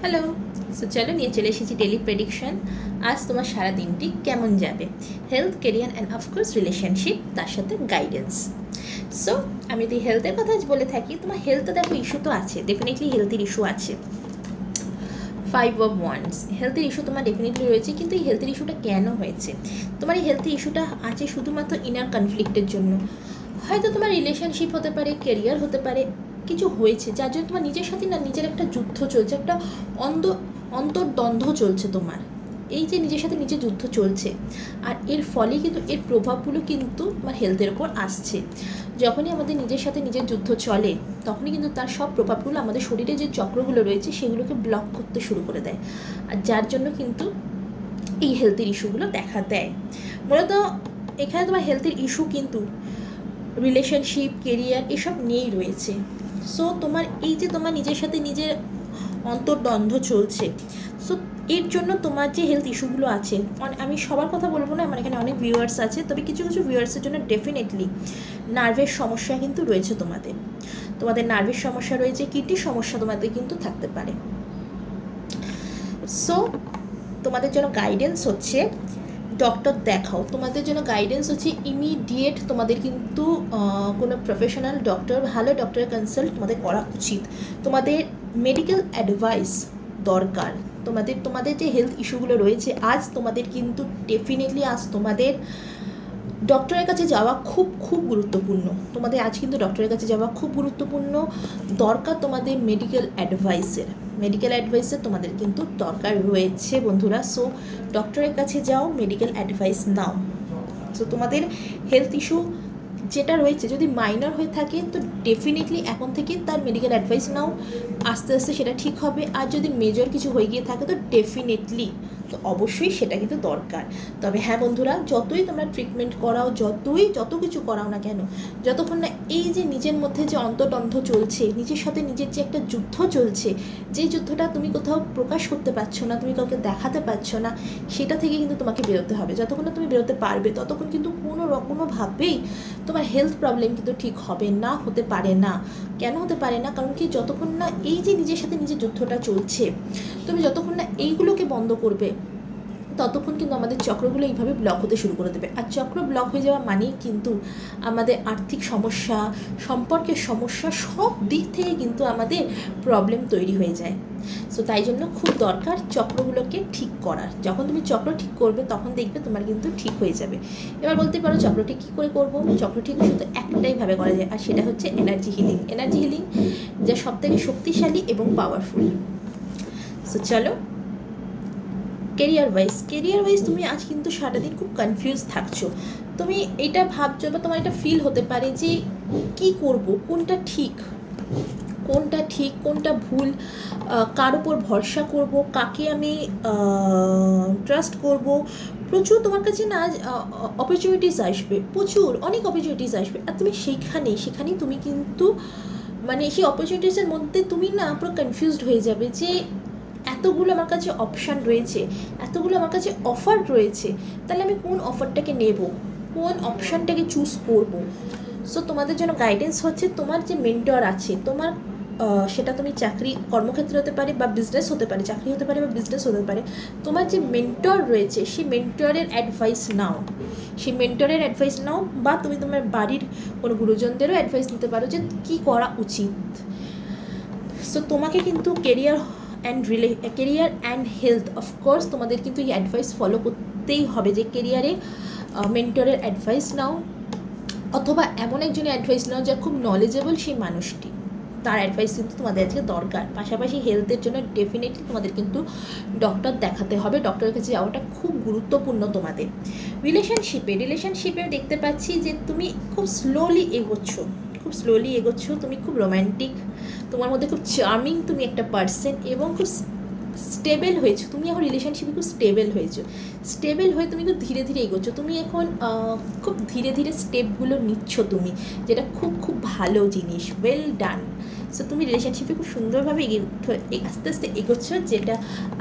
Hello. So চলো নিয়ে চলে এসেছি ডেলি প্রেডিকশন। আজ তোমার সারা দিনটি কেমন যাবে, health, career and of course relationship, তার সাথে গাইডেন্স। সো আমি যদি হেলথের কথা আজ বলে থাকি, তোমার হেলথে দেখো ইস্যু তো আছে, ডেফিনেটলি হেলথের ইস্যু আছে। 5 of Wands, হেলথের ইস্যু তোমার ডেফিনেটলি রয়েছে। কিন্তু এই হেলথের ইস্যুটা কেন হয়েছে? তোমার এই হেলথের ইস্যুটা আছে শুধুমাত্র ইনার কনফ্লিক্টের জন্য। হয়তো তোমার রিলেশনশিপ হতে পারে, কেরিয়ার হতে পারে, কিছু হয়েছে যার জন্য তোমার নিজের সাথে না নিজের একটা যুদ্ধ চলছে, একটা অন্তর্দ্বন্দ্ব চলছে তোমার। এই যে নিজের সাথে নিজের যুদ্ধ চলছে, আর এর ফলে কিন্তু এর প্রভাবগুলো কিন্তু তোমার হেলথের ওপর আসছে। যখনই আমাদের নিজের সাথে নিজের যুদ্ধ চলে, তখনই কিন্তু তার সব প্রভাবগুলো আমাদের শরীরে যে চক্রগুলো রয়েছে সেগুলোকে ব্লক করতে শুরু করে দেয়, আর যার জন্য কিন্তু এই হেলথের ইস্যুগুলো দেখা দেয়। মূলত এখানে তোমার হেলথের ইস্যু কিন্তু রিলেশনশিপ, কেরিয়ার এসব নিয়েই রয়েছে। সো তোমার এই যে তোমার নিজের সাথে নিজের অন্তর্দ্বন্দ্ব চলছে, সো এর জন্য তোমার যে হেলথ ইস্যুগুলো আছে, আমি সবার কথা বলবো না, আমার এখানে অনেক ভিউয়ার্স আছে, তবে কিছু কিছু ভিউয়ার্সের জন্য ডেফিনেটলি নার্ভের সমস্যা কিন্তু রয়েছে। তোমাদের নার্ভের সমস্যা রয়েছে, কিডনির সমস্যা তোমাদের কিন্তু থাকতে পারে। সো তোমাদের জন্য গাইডেন্স হচ্ছে ডক্টর দেখাও। তোমাদের জন্য গাইডেন্স হচ্ছে ইমিডিয়েট তোমাদের কিন্তু কোনো প্রফেশনাল ডক্টর, ভালো ডক্টরের কনসাল্ট তোমাদের করা উচিত। তোমাদের মেডিকেল অ্যাডভাইস দরকার। তোমাদের যে হেলথ ইস্যুগুলো রয়েছে, আজ তোমাদের কিন্তু ডেফিনেটলি আজ তোমাদের ডক্টরের কাছে যাওয়া খুব খুব গুরুত্বপূর্ণ। তোমাদের আজ কিন্তু ডক্টরের কাছে যাওয়া খুব গুরুত্বপূর্ণ দরকার। তোমাদের মেডিকেল অ্যাডভাইসের তোমাদের কিন্তু দরকার রয়েছে বন্ধুরা। সো ডক্টরের কাছে যাও, মেডিকেল অ্যাডভাইস নাও। সো তোমাদের হেলথ ইস্যু যেটা রয়েছে যদি মাইনর হয়ে থাকে, তো ডেফিনেটলি এখন থেকে তার মেডিকেল অ্যাডভাইস নাও, আস্তে আস্তে সেটা ঠিক হবে। আর যদি মেজর কিছু হয়ে গিয়ে থাকে, তো ডেফিনেটলি তো অবশ্যই সেটা কিন্তু দরকার। তবে হ্যাঁ বন্ধুরা, যতই তোমরা ট্রিটমেন্ট করাও, যত কিছু করাও না কেন, যতক্ষণ না এই যে নিজের মধ্যে যে অন্তর্দ্বন্দ্ব চলছে, নিজের সাথে নিজের যে একটা যুদ্ধ চলছে, যেই যুদ্ধটা তুমি কোথাও প্রকাশ করতে পারছো না, তুমি কাউকে দেখাতে পারছো না, সেটা থেকে কিন্তু তোমাকে বেরোতে হবে। যতক্ষণ না তুমি বেরোতে পারবে, ততক্ষণ কিন্তু কোনোভাবেই তোমার হেলথ প্রবলেম কিন্তু ঠিক হবে না, হতে পারে না। কেন হতে পারে না? কারণ কি, যতক্ষণ না এই যে নিজের সাথে নিজের যুদ্ধটা চলছে, তুমি যতক্ষণ না এইগুলোকে বন্ধ করবে, ততক্ষণ কিন্তু আমাদের চক্রগুলো এইভাবে ব্লক হতে শুরু করে দেবে। আর চক্র ব্লক হয়ে যাওয়া মানেই কিন্তু আমাদের আর্থিক সমস্যা, সম্পর্কের সমস্যা, সব দিক থেকে কিন্তু আমাদের প্রবলেম তৈরি হয়ে যায়। সো তাই জন্য খুব দরকার চক্রগুলোকে ঠিক করার। যখন তুমি চক্র ঠিক করবে, তখন দেখবে তোমার কিন্তু ঠিক হয়ে যাবে। এবার বলতে পারো চক্র ঠিক কী করে করবো? চক্র ঠিক শুধু একটাইভাবে করা যায়, আর সেটা হচ্ছে এনার্জি হিলিং, যা সবথেকে শক্তিশালী এবং পাওয়ারফুল। সো চলো, কেরিয়ার ওয়াইজ তুমি আজ কিন্তু সারাদিন খুব কনফিউজ থাকছো। তুমি এটা ভাবছো বা তোমার এটা ফিল হতে পারে যে কি করব, কোনটা ঠিক কোনটা ভুল, কার উপর ভরসা করব, কাকে আমি ট্রাস্ট করব। প্রচুর তোমার কাছে না অপরচুনিটিস আসবে, অনেক অপরচুনিটিস আসবে, আর তুমি সেখানেই তুমি কিন্তু মানে সেই অপরচুনিটিসের মধ্যে তুমি না পুরো কনফিউজড হয়ে যাবে যে এতগুলো আমার কাছে অপশান রয়েছে, এতগুলো আমার কাছে অফার রয়েছে, তাহলে আমি কোন অফারটাকে নেব, কোন অপশানটাকে চুজ করব। সো তোমাদের জন্য গাইডেন্স হচ্ছে তোমার যে মেন্টর আছে, তোমার সেটা তুমি কর্মক্ষেত্রে হতে পারে বা বিজনেস হতে পারে, চাকরি হতে পারে বা বিজনেস হতে পারে, তোমার যে মেন্টর রয়েছে সেই মেন্টরের অ্যাডভাইস নাও, বা তুমি তোমার বাড়ির কোনো গুরুজনদেরও অ্যাডভাইস নিতে পারো যে কী করা উচিত। সো তোমাকে কিন্তু কেরিয়ার অ্যান্ড হেলথ, অফকোর্স তোমাদের কিন্তু এই অ্যাডভাইস ফলো করতেই হবে যে কেরিয়ারে মেন্টরের অ্যাডভাইস নাও, অথবা এমন একজনের অ্যাডভাইস নাও যা খুব নলেজেবল, সেই মানুষটি, তার অ্যাডভাইস কিন্তু তোমাদের আজকে দরকার। পাশাপাশি হেলথের জন্য ডেফিনেটলি তোমাদের কিন্তু ডক্টর দেখাতে হবে, ডক্টরের কাছে যাওয়াটা খুব গুরুত্বপূর্ণ তোমাদের। রিলেশনশিপে দেখতে পাচ্ছি যে তুমি খুব স্লোলি এগোচ্ছ, তুমি খুব রোম্যান্টিক, তোমার মধ্যে খুব চার্মিং তুমি একটা পার্সন, এবং খুব স্টেবল হয়েছো। তুমি এখন রিলেশনশিপে খুব স্টেবল হয়ে তুমি খুব ধীরে ধীরে এগোচ্ছ। তুমি এখন খুব ধীরে ধীরে স্টেপগুলো নিচ্ছ তুমি, যেটা খুব খুব ভালো জিনিস, ওয়েল ডান। সো তুমি রিলেশনশিপে খুব সুন্দরভাবে আস্তে আস্তে এগোচ্ছ, যেটা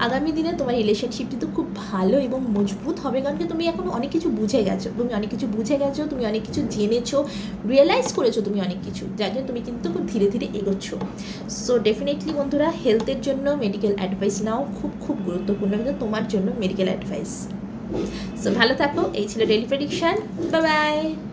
আগামী দিনে তোমার রিলেশনশিপটি তো খুব ভালো এবং মজবুত হবে, কারণ কি তুমি এখন অনেক কিছু বুঝে গেছো, তুমি অনেক কিছু জেনেছো, রিয়েলাইজ করেছো তুমি অনেক কিছু, যার জন্য তুমি কিন্তু খুব ধীরে ধীরে এগোচ্ছ। সো ডেফিনেটলি বন্ধুরা, হেলথের জন্য মেডিকেল অ্যাডভাইস নাও, খুব খুব গুরুত্বপূর্ণ কিন্তু তোমার জন্য মেডিকেল অ্যাডভাইস। সো ভালো থাকো, এই ছিল ডেইলি প্রেডিকশন, বাই বাই।